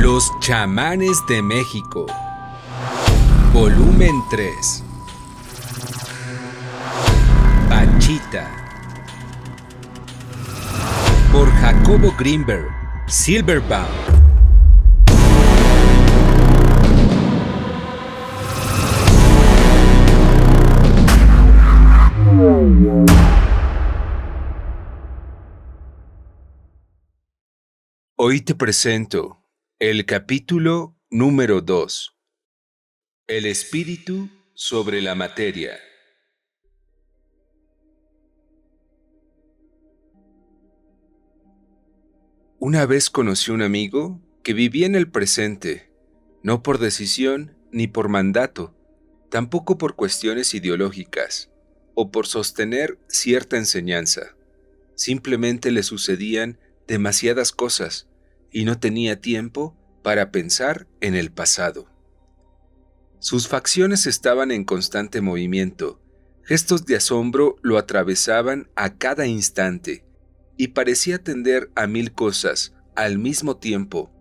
Los chamanes de México. Volumen 3. Pachita. Por Jacobo Greenberg, Silverbaum. Hoy te presento el capítulo número 2. El espíritu sobre la materia. Una vez conocí un amigo que vivía en el presente, no por decisión ni por mandato, tampoco por cuestiones ideológicas o por sostener cierta enseñanza. Simplemente le sucedían demasiadas cosas y no tenía tiempo para pensar en el pasado. Sus facciones estaban en constante movimiento, gestos de asombro lo atravesaban a cada instante y parecía atender a 1000 cosas al mismo tiempo,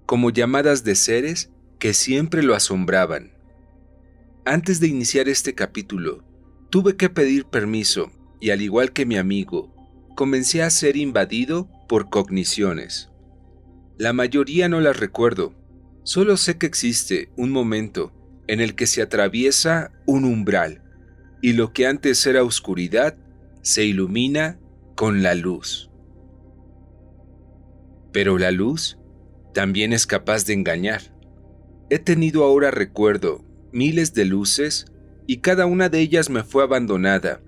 como llamadas de seres que siempre lo asombraban. Antes de iniciar este capítulo, tuve que pedir permiso y, al igual que mi amigo, comencé a ser invadido por cogniciones. La mayoría no las recuerdo, solo sé que existe un momento en el que se atraviesa un umbral y lo que antes era oscuridad se ilumina con la luz. Pero la luz también es capaz de engañar. He tenido ahora recuerdo miles de luces y cada una de ellas me fue abandonada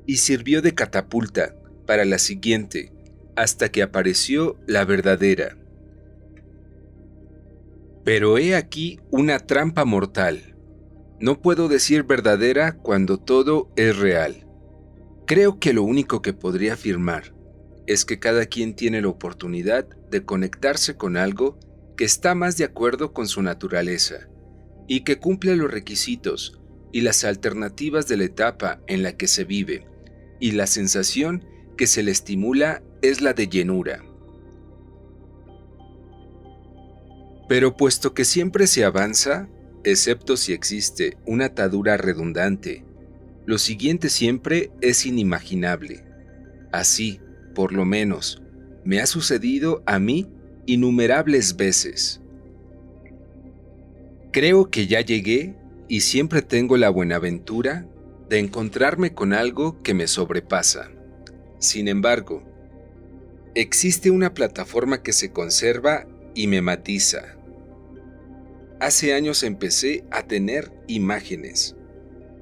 y sirvió de catapulta para la siguiente hasta que apareció la verdadera. Pero he aquí una trampa mortal. No puedo decir verdadera cuando todo es real. Creo que lo único que podría afirmar es que cada quien tiene la oportunidad de conectarse con algo que está más de acuerdo con su naturaleza y que cumple los requisitos y las alternativas de la etapa en la que se vive, y la sensación que se le estimula es la de llenura. Pero puesto que siempre se avanza, excepto si existe una atadura redundante, lo siguiente siempre es inimaginable. Así, por lo menos, me ha sucedido a mí innumerables veces. Creo que ya llegué y siempre tengo la buenaventura de encontrarme con algo que me sobrepasa. Sin embargo, existe una plataforma que se conserva y me matiza. Hace años empecé a tener imágenes,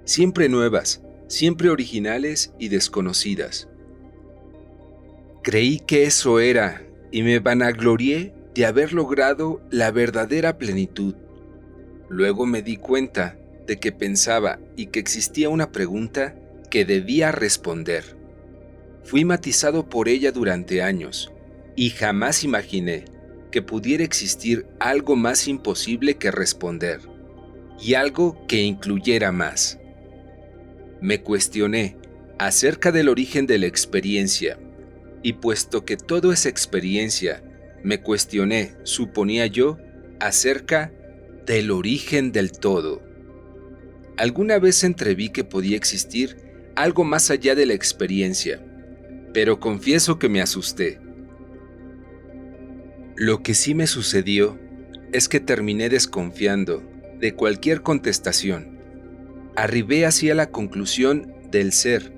siempre nuevas, siempre originales y desconocidas. Creí que eso era y me vanaglorié de haber logrado la verdadera plenitud. Luego me di cuenta de que pensaba y que existía una pregunta que debía responder. Fui matizado por ella durante años y jamás imaginé que pudiera existir algo más imposible que responder, y algo que incluyera más. Me cuestioné acerca del origen de la experiencia, y puesto que todo es experiencia, me cuestioné, suponía yo, acerca del origen del todo. Alguna vez entreví que podía existir algo más allá de la experiencia, pero confieso que me asusté. Lo que sí me sucedió es que terminé desconfiando de cualquier contestación. Arribé hacia la conclusión del ser,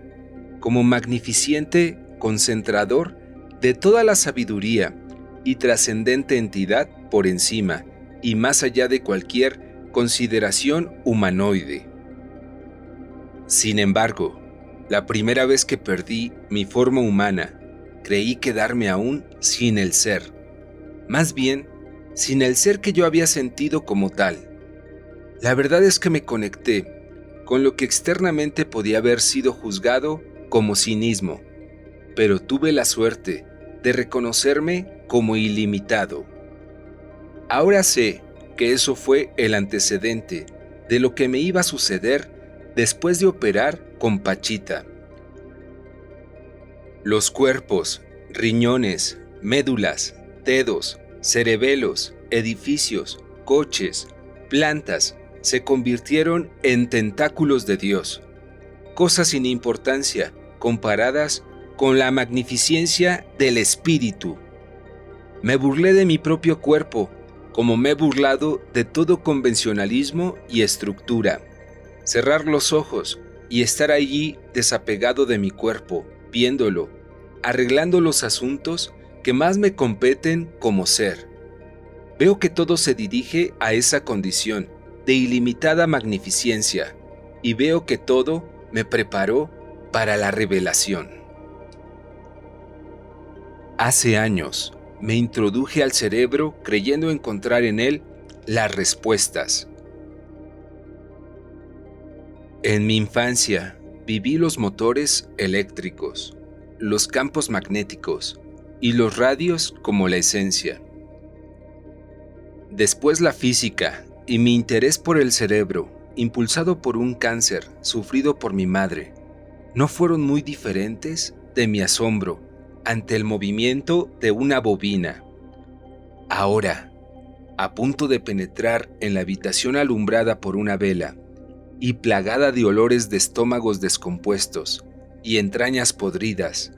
como magnificente concentrador de toda la sabiduría y trascendente entidad por encima y más allá de cualquier consideración humanoide. Sin embargo, la primera vez que perdí mi forma humana, creí quedarme aún sin el ser. Más bien, sin el ser que yo había sentido como tal. La verdad es que me conecté con lo que externamente podía haber sido juzgado como cinismo, pero tuve la suerte de reconocerme como ilimitado. Ahora sé que eso fue el antecedente de lo que me iba a suceder después de operar con Pachita. Los cuerpos, riñones, médulas, dedos, cerebelos edificios, coches, plantas se convirtieron en tentáculos de Dios, cosas sin importancia comparadas con la magnificencia del Espíritu. Me burlé de mi propio cuerpo, como me he burlado de todo convencionalismo y estructura. Cerrar los ojos y estar allí desapegado de mi cuerpo, viéndolo, arreglando los asuntos que más me competen como ser. Veo que todo se dirige a esa condición de ilimitada magnificencia y veo que todo me preparó para la revelación. Hace años me introduje al cerebro creyendo encontrar en él las respuestas. En mi infancia viví los motores eléctricos, los campos magnéticos y los radios como la esencia. Después la física y mi interés por el cerebro, impulsado por un cáncer sufrido por mi madre, no fueron muy diferentes de mi asombro ante el movimiento de una bobina. Ahora, a punto de penetrar en la habitación alumbrada por una vela y plagada de olores de estómagos descompuestos y entrañas podridas,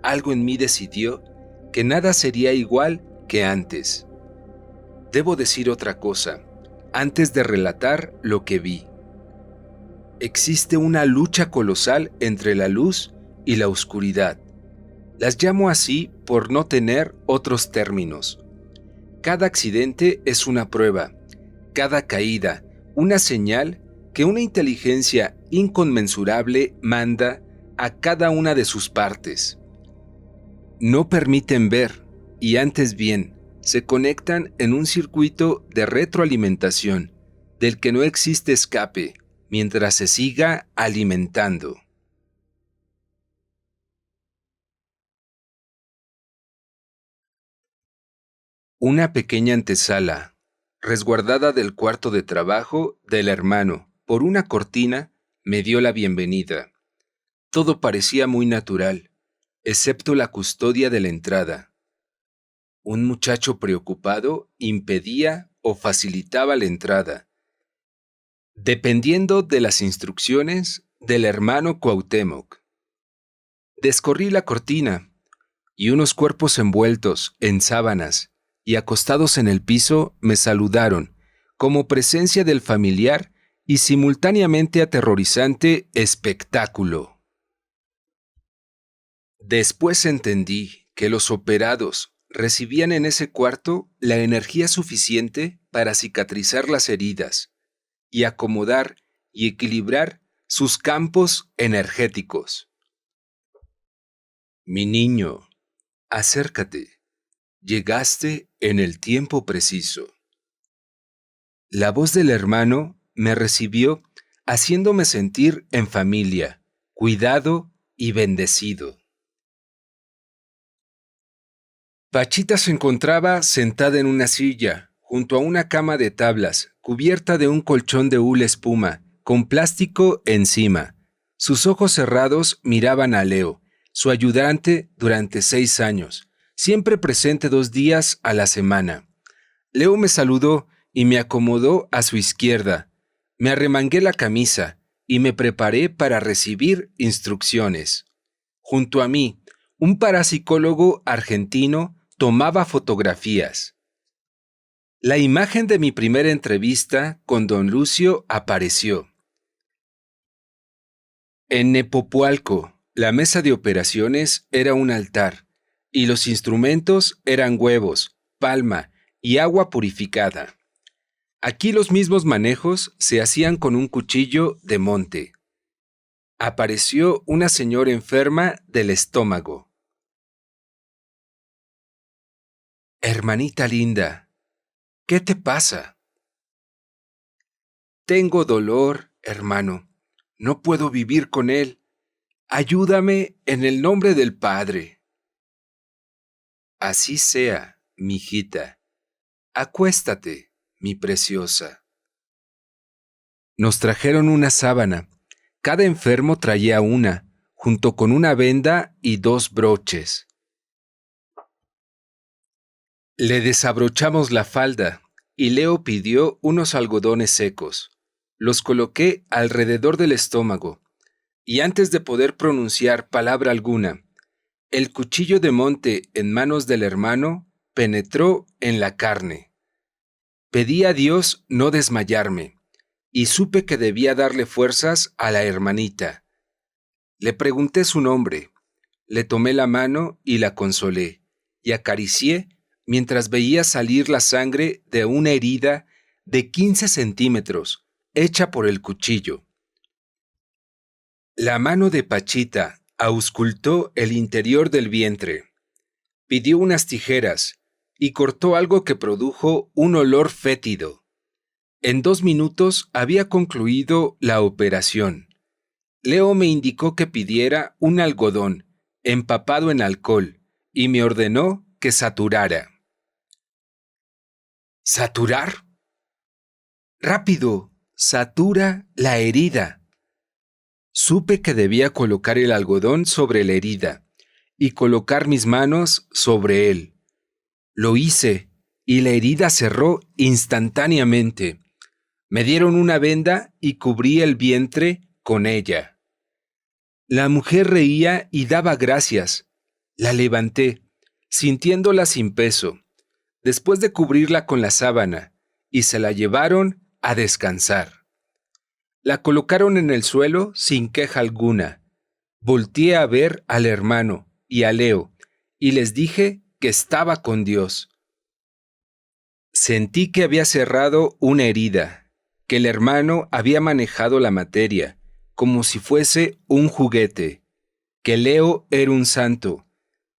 algo en mí decidió que nada sería igual que antes. Debo decir otra cosa, antes de relatar lo que vi. Existe una lucha colosal entre la luz y la oscuridad. Las llamo así por no tener otros términos. Cada accidente es una prueba, cada caída, una señal que una inteligencia inconmensurable manda a cada una de sus partes. No permiten ver, y antes bien, se conectan en un circuito de retroalimentación del que no existe escape mientras se siga alimentando. Una pequeña antesala, resguardada del cuarto de trabajo del hermano por una cortina, me dio la bienvenida. Todo parecía muy natural, excepto la custodia de la entrada. Un muchacho preocupado impedía o facilitaba la entrada, dependiendo de las instrucciones del hermano Cuauhtémoc. Descorrí la cortina y unos cuerpos envueltos en sábanas y acostados en el piso me saludaron como presencia del familiar y simultáneamente aterrorizante espectáculo. Después entendí que los operados recibían en ese cuarto la energía suficiente para cicatrizar las heridas y acomodar y equilibrar sus campos energéticos. Mi niño, acércate. Llegaste en el tiempo preciso. La voz del hermano me recibió haciéndome sentir en familia, cuidado y bendecido. Pachita se encontraba sentada en una silla, junto a una cama de tablas, cubierta de un colchón de hule espuma, con plástico encima. Sus ojos cerrados miraban a Leo, su ayudante durante 6 años, siempre presente 2 días a la semana. Leo me saludó y me acomodó a su izquierda. Me arremangué la camisa y me preparé para recibir instrucciones. Junto a mí, un parapsicólogo argentino tomaba fotografías. La imagen de mi primera entrevista con don Lucio apareció. En Nepopualco, la mesa de operaciones era un altar, y los instrumentos eran huevos, palma y agua purificada. Aquí los mismos manejos se hacían con un cuchillo de monte. Apareció una señora enferma del estómago. Hermanita linda, ¿qué te pasa? Tengo dolor, hermano. No puedo vivir con él. Ayúdame en el nombre del Padre. Así sea, mijita. Acuéstate, mi preciosa. Nos trajeron una sábana. Cada enfermo traía una, junto con una venda y 2 broches. Le desabrochamos la falda y Leo pidió unos algodones secos. Los coloqué alrededor del estómago y antes de poder pronunciar palabra alguna, el cuchillo de monte en manos del hermano penetró en la carne. Pedí a Dios no desmayarme y supe que debía darle fuerzas a la hermanita. Le pregunté su nombre, le tomé la mano y la consolé, y acaricié mientras veía salir la sangre de una herida de 15 centímetros, hecha por el cuchillo. La mano de Pachita auscultó el interior del vientre, pidió unas tijeras y cortó algo que produjo un olor fétido. En 2 minutos había concluido la operación. Leo me indicó que pidiera un algodón empapado en alcohol y me ordenó que saturara. ¿Saturar? Rápido, satura la herida. Supe que debía colocar el algodón sobre la herida y colocar mis manos sobre él. Lo hice y la herida cerró instantáneamente. Me dieron una venda y cubrí el vientre con ella. La mujer reía y daba gracias. La levanté, sintiéndola sin peso, después de cubrirla con la sábana, y se la llevaron a descansar. La colocaron en el suelo sin queja alguna. Volteé a ver al hermano y a Leo, y les dije que estaba con Dios. Sentí que había cerrado una herida, que el hermano había manejado la materia, como si fuese un juguete, que Leo era un santo.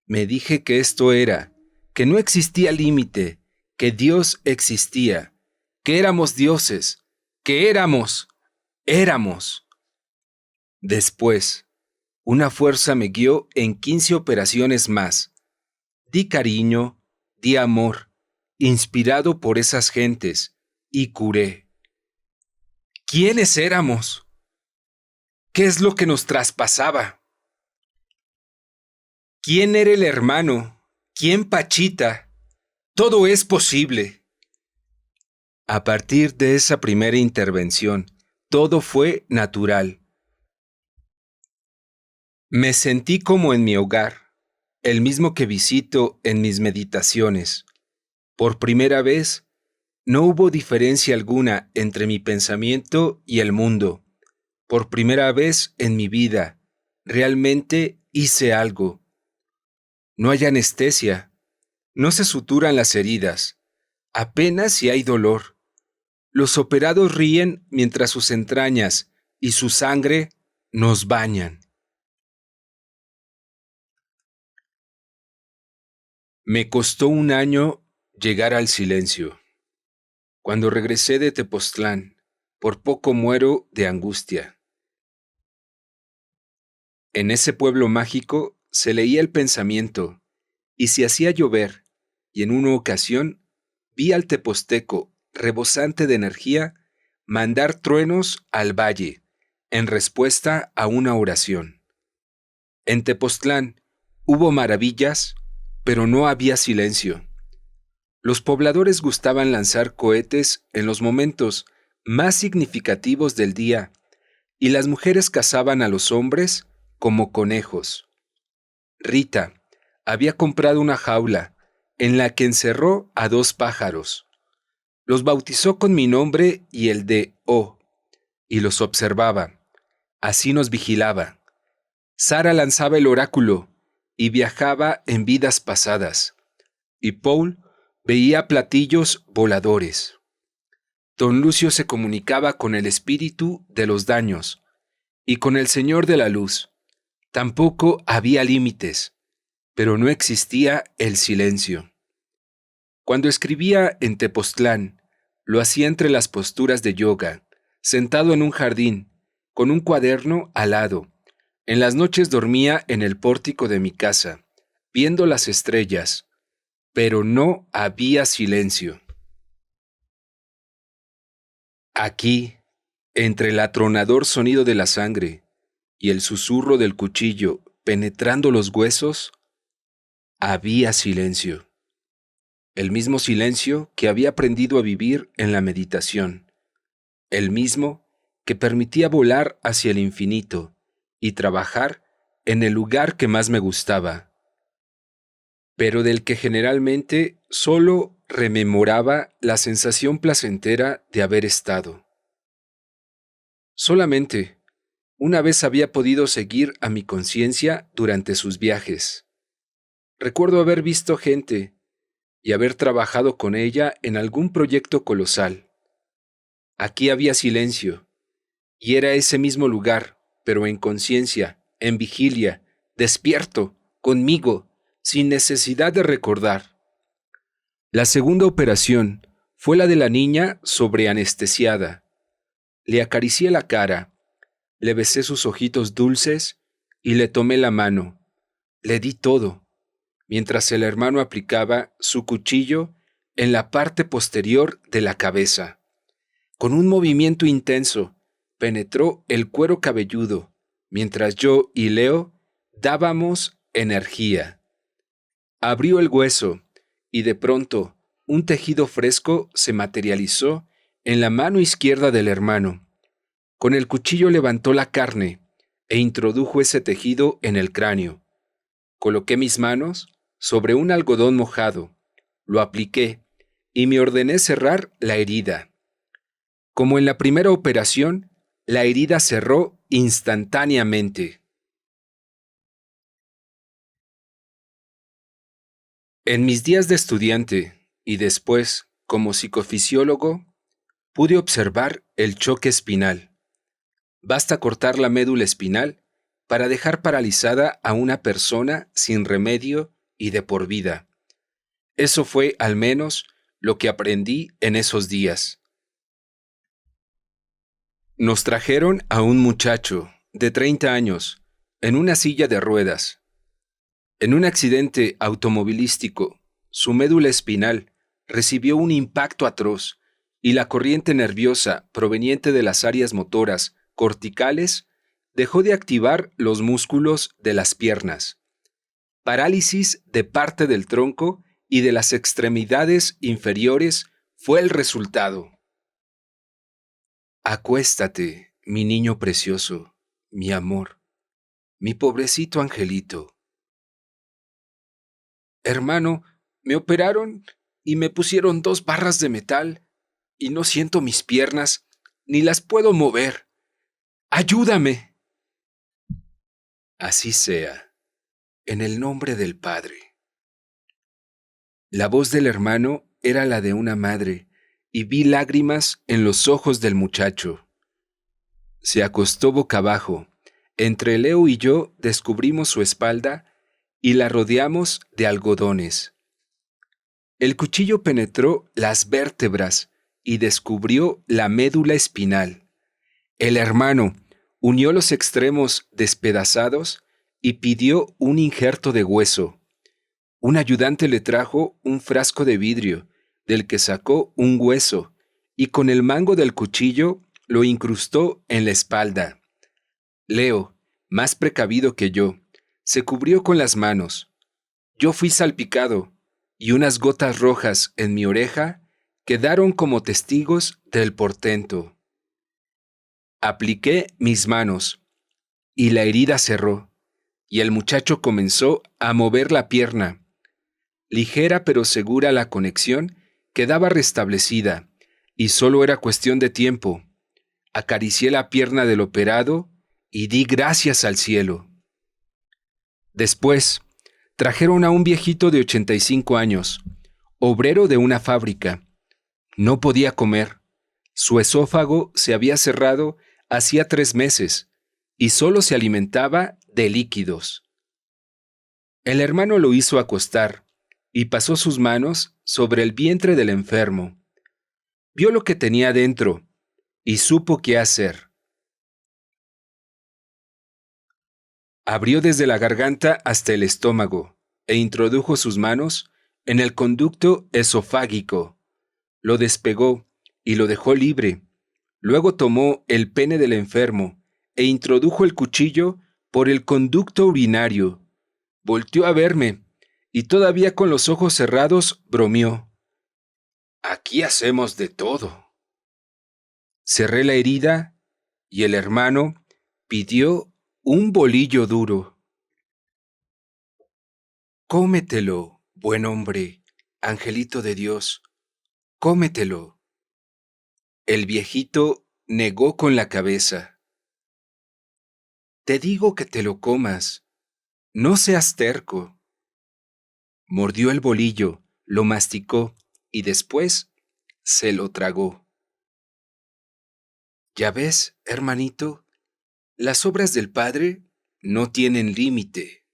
Me dije que esto era, que no existía límite, que Dios existía, que éramos dioses, que éramos. Después, una fuerza me guió en 15 operaciones más. Di cariño, di amor, inspirado por esas gentes, y curé. ¿Quiénes éramos? ¿Qué es lo que nos traspasaba? ¿Quién era el hermano? ¿Quién Pachita? Todo es posible. A partir de esa primera intervención, todo fue natural. Me sentí como en mi hogar, el mismo que visito en mis meditaciones. Por primera vez, no hubo diferencia alguna entre mi pensamiento y el mundo. Por primera vez en mi vida, realmente hice algo. No hay anestesia, no se suturan las heridas, apenas si hay dolor. Los operados ríen mientras sus entrañas y su sangre nos bañan. Me costó un año llegar al silencio. Cuando regresé de Tepoztlán, por poco muero de angustia. En ese pueblo mágico se leía el pensamiento y se hacía llover, y en una ocasión vi al teposteco, rebosante de energía, mandar truenos al valle, en respuesta a una oración. En Tepoztlán hubo maravillas, pero no había silencio. Los pobladores gustaban lanzar cohetes en los momentos más significativos del día, y las mujeres cazaban a los hombres como conejos. Rita había comprado una jaula en la que encerró a 2 pájaros. Los bautizó con mi nombre y el de O, y los observaba. Así nos vigilaba. Sara lanzaba el oráculo y viajaba en vidas pasadas, y Paul veía platillos voladores. Don Lucio se comunicaba con el espíritu de los daños y con el Señor de la Luz. Tampoco había límites, pero no existía el silencio. Cuando escribía en Tepoztlán, lo hacía entre las posturas de yoga, sentado en un jardín, con un cuaderno al lado. En las noches dormía en el pórtico de mi casa, viendo las estrellas, pero no había silencio. Aquí, entre el atronador sonido de la sangre y el susurro del cuchillo penetrando los huesos, había silencio. el mismo silencio que había aprendido a vivir en la meditación, el mismo que permitía volar hacia el infinito y trabajar en el lugar que más me gustaba, pero del que generalmente solo rememoraba la sensación placentera de haber estado. Solamente una vez había podido seguir a mi conciencia durante sus viajes. Recuerdo haber visto gente y haber trabajado con ella en algún proyecto colosal. Aquí había silencio, y era ese mismo lugar, pero en conciencia, en vigilia, despierto, conmigo, sin necesidad de recordar. La segunda operación fue la de la niña sobreanestesiada. Le acaricié la cara, le besé sus ojitos dulces y le tomé la mano. Le di todo, mientras el hermano aplicaba su cuchillo en la parte posterior de la cabeza. Con un movimiento intenso, penetró el cuero cabelludo, mientras yo y Leo dábamos energía. Abrió el hueso y de pronto un tejido fresco se materializó en la mano izquierda del hermano. Con el cuchillo levantó la carne e introdujo ese tejido en el cráneo. Coloqué mis manos sobre un algodón mojado, lo apliqué y me ordené cerrar la herida. Como en la primera operación, la herida cerró instantáneamente. En mis días de estudiante y después como psicofisiólogo, pude observar el choque espinal. Basta cortar la médula espinal para dejar paralizada a una persona sin remedio y de por vida. Eso fue, al menos, lo que aprendí en esos días. Nos trajeron a un muchacho de 30 años en una silla de ruedas. En un accidente automovilístico, su médula espinal recibió un impacto atroz y la corriente nerviosa proveniente de las áreas motoras corticales dejó de activar los músculos de las piernas. Parálisis de parte del tronco y de las extremidades inferiores fue el resultado. Acuéstate, mi niño precioso, mi amor, mi pobrecito angelito. Hermano, me operaron y me pusieron 2 barras de metal y no siento mis piernas ni las puedo mover. ¡Ayúdame! Así sea, en el nombre del Padre. La voz del hermano era la de una madre y vi lágrimas en los ojos del muchacho. Se acostó boca abajo. Entre Leo y yo descubrimos su espalda y la rodeamos de algodones. El cuchillo penetró las vértebras y descubrió la médula espinal. El hermano unió los extremos despedazados y pidió un injerto de hueso. Un ayudante le trajo un frasco de vidrio, del que sacó un hueso, y con el mango del cuchillo lo incrustó en la espalda. Leo, más precavido que yo, se cubrió con las manos. Yo fui salpicado, y unas gotas rojas en mi oreja quedaron como testigos del portento. Apliqué mis manos, y la herida cerró, y el muchacho comenzó a mover la pierna. Ligera pero segura la conexión quedaba restablecida, y solo era cuestión de tiempo. Acaricié la pierna del operado y di gracias al cielo. Después, trajeron a un viejito de 85 años, obrero de una fábrica. No podía comer. Su esófago se había cerrado hacía 3 meses y solo se alimentaba de líquidos. El hermano lo hizo acostar y pasó sus manos sobre el vientre del enfermo. Vio lo que tenía dentro y supo qué hacer. Abrió desde la garganta hasta el estómago e introdujo sus manos en el conducto esofágico. Lo despegó y lo dejó libre. Luego tomó el pene del enfermo e introdujo el cuchillo por el conducto urinario. Volteó a verme y todavía con los ojos cerrados bromeó. Aquí hacemos de todo. Cerré la herida y el hermano pidió un bolillo duro. Cómetelo, buen hombre, angelito de Dios, cómetelo. El viejito negó con la cabeza. Te digo que te lo comas, no seas terco. Mordió el bolillo, lo masticó y después se lo tragó. Ya ves, hermanito, las obras del Padre no tienen límite.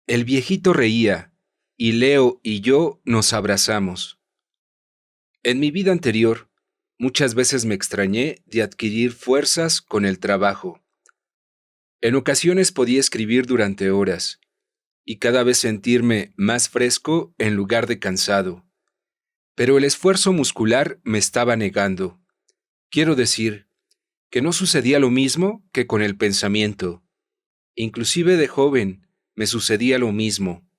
El viejito reía, y Leo y yo nos abrazamos. En mi vida anterior, muchas veces me extrañé de adquirir fuerzas con el trabajo. En ocasiones podía escribir durante horas, y cada vez sentirme más fresco en lugar de cansado. Pero el esfuerzo muscular me estaba negando. Quiero decir, que no sucedía lo mismo que con el pensamiento. Inclusive de joven me sucedía lo mismo.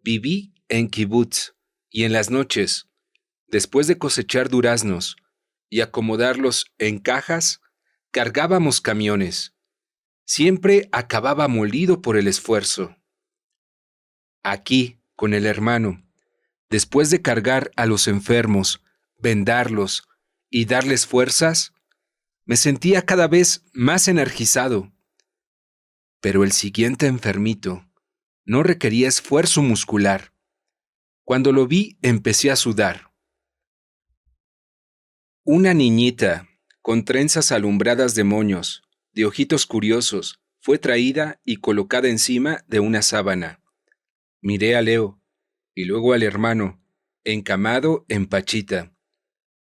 Viví en kibutz y en las noches, después de cosechar duraznos y acomodarlos en cajas, cargábamos camiones. Siempre acababa molido por el esfuerzo. Aquí, con el hermano, después de cargar a los enfermos, vendarlos y darles fuerzas, me sentía cada vez más energizado. Pero el siguiente enfermito no requería esfuerzo muscular. Cuando lo vi, empecé a sudar. Una niñita, con trenzas alumbradas de moños, de ojitos curiosos, fue traída y colocada encima de una sábana. Miré a Leo, y luego al hermano, encamado en Pachita.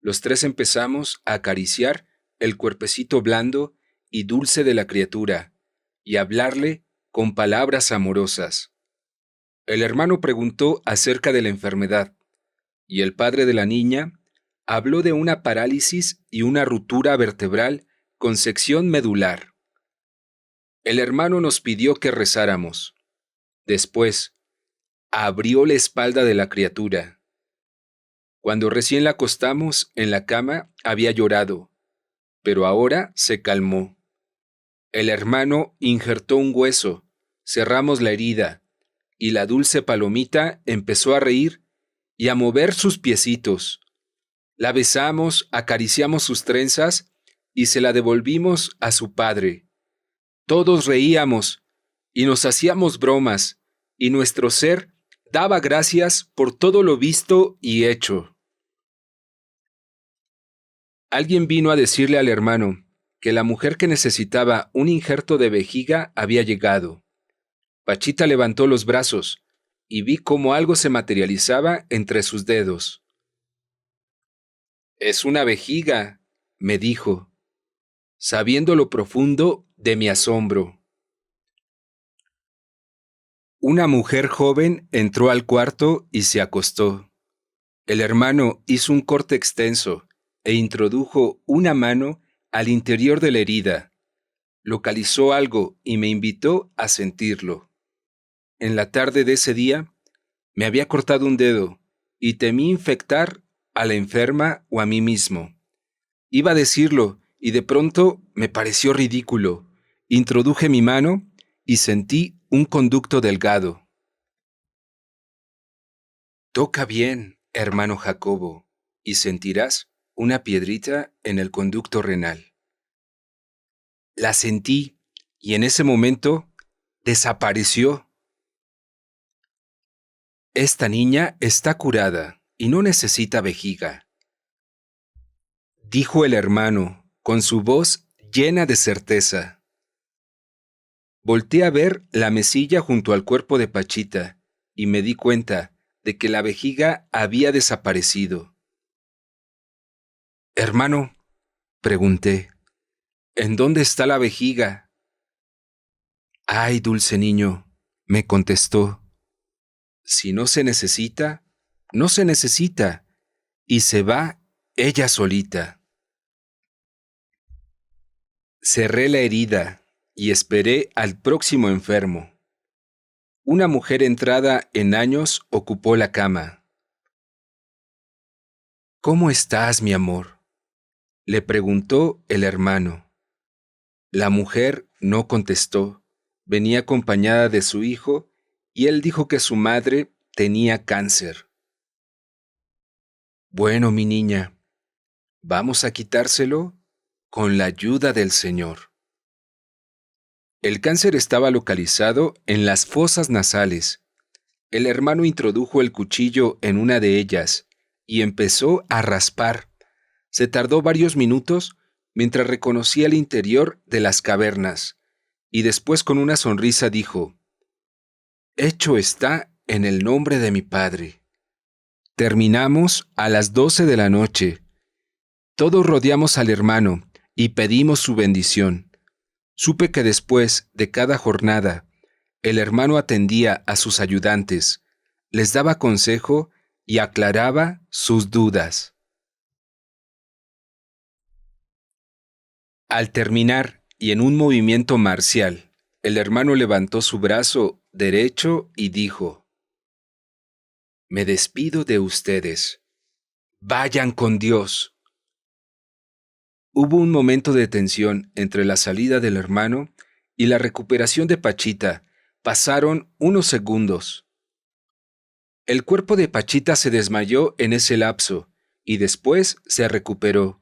Los tres empezamos a acariciar el cuerpecito blando y dulce de la criatura, y a hablarle con palabras amorosas. El hermano preguntó acerca de la enfermedad, y el padre de la niña habló de una parálisis y una ruptura vertebral con sección medular. El hermano nos pidió que rezáramos. Después, abrió la espalda de la criatura. Cuando recién la acostamos en la cama, había llorado, pero ahora se calmó. El hermano injertó un hueso, cerramos la herida, y la dulce palomita empezó a reír y a mover sus piecitos. La besamos, acariciamos sus trenzas y se la devolvimos a su padre. Todos reíamos y nos hacíamos bromas, y nuestro ser daba gracias por todo lo visto y hecho. Alguien vino a decirle al hermano que la mujer que necesitaba un injerto de vejiga había llegado. Pachita levantó los brazos y vi cómo algo se materializaba entre sus dedos. Es una vejiga, me dijo, sabiendo lo profundo de mi asombro. Una mujer joven entró al cuarto y se acostó. El hermano hizo un corte extenso e introdujo una mano al interior de la herida. Localizó algo y me invitó a sentirlo. En la tarde de ese día, me había cortado un dedo y temí infectar a la enferma o a mí mismo. Iba a decirlo y de pronto me pareció ridículo. Introduje mi mano y sentí un conducto delgado. Toca bien, hermano Jacobo, y sentirás una piedrita en el conducto renal. La sentí y en ese momento desapareció. Esta niña está curada y no necesita vejiga, dijo el hermano con su voz llena de certeza. Volté a ver la mesilla junto al cuerpo de Pachita y me di cuenta de que la vejiga había desaparecido. Hermano, pregunté, ¿en dónde está la vejiga? Ay, dulce niño, me contestó. Si no se necesita, no se necesita, y se va ella solita. Cerré la herida y esperé al próximo enfermo. Una mujer entrada en años ocupó la cama. ¿Cómo estás, mi amor?, le preguntó el hermano. La mujer no contestó. Venía acompañada de su hijo y él dijo que su madre tenía cáncer. Bueno, mi niña, vamos a quitárselo con la ayuda del Señor. El cáncer estaba localizado en las fosas nasales. El hermano introdujo el cuchillo en una de ellas y empezó a raspar. Se tardó varios minutos mientras reconocía el interior de las cavernas, y después con una sonrisa dijo: «Hecho está en el nombre de mi Padre». Terminamos a las 12 de la noche. Todos rodeamos al hermano y pedimos su bendición. Supe que después de cada jornada, el hermano atendía a sus ayudantes, les daba consejo y aclaraba sus dudas. Al terminar, y en un movimiento marcial, el hermano levantó su brazo derecho y dijo: «Me despido de ustedes. Vayan con Dios». Hubo un momento de tensión entre la salida del hermano y la recuperación de Pachita. Pasaron unos segundos. El cuerpo de Pachita se desmayó en ese lapso y después se recuperó.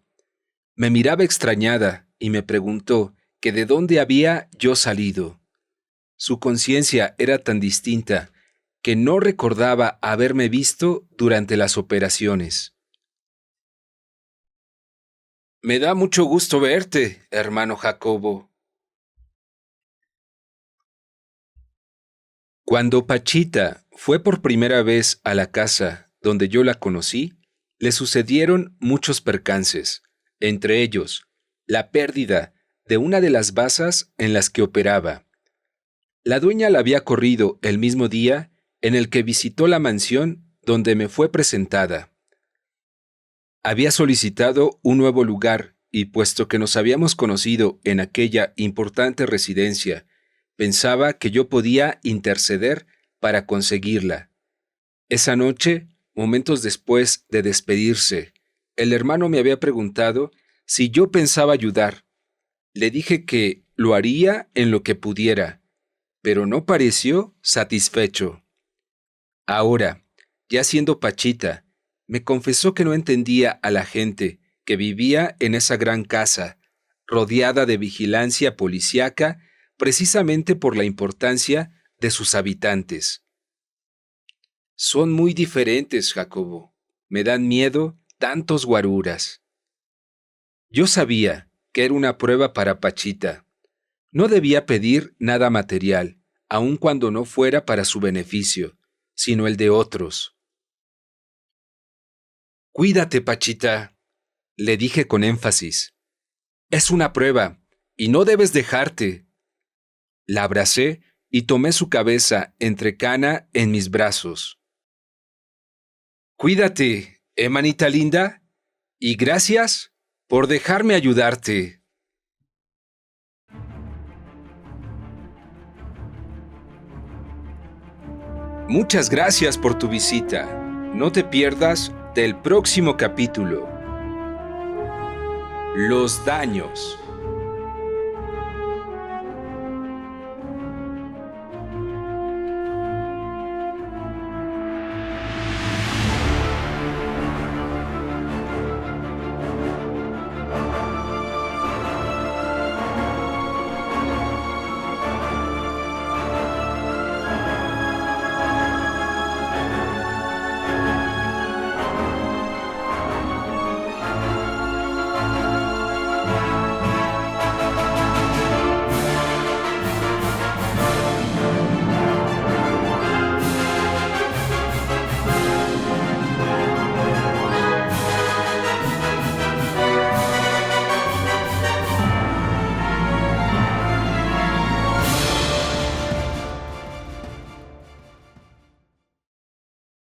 Me miraba extrañada y me preguntó que de dónde había yo salido. Su conciencia era tan distinta que no recordaba haberme visto durante las operaciones. «Me da mucho gusto verte, hermano Jacobo». Cuando Pachita fue por primera vez a la casa donde yo la conocí, le sucedieron muchos percances, entre ellos la pérdida de una de las basas en las que operaba. La dueña la había corrido el mismo día en el que visitó la mansión donde me fue presentada. Había solicitado un nuevo lugar y, puesto que nos habíamos conocido en aquella importante residencia, pensaba que yo podía interceder para conseguirla. Esa noche, momentos después de despedirse, el hermano me había preguntado si yo pensaba ayudar. Le dije que lo haría en lo que pudiera, pero no pareció satisfecho. Ahora, ya siendo Pachita, me confesó que no entendía a la gente que vivía en esa gran casa, rodeada de vigilancia policíaca, precisamente por la importancia de sus habitantes. «Son muy diferentes, Jacobo. Me dan miedo tantos guaruras». Yo sabía que era una prueba para Pachita. No debía pedir nada material, aun cuando no fuera para su beneficio, sino el de otros. «Cuídate, Pachita», le dije con énfasis. «Es una prueba, y no debes dejarte». La abracé y tomé su cabeza entrecana en mis brazos. «Cuídate, manita linda, y gracias por dejarme ayudarte». Muchas gracias por tu visita. No te pierdas del próximo capítulo. Los daños.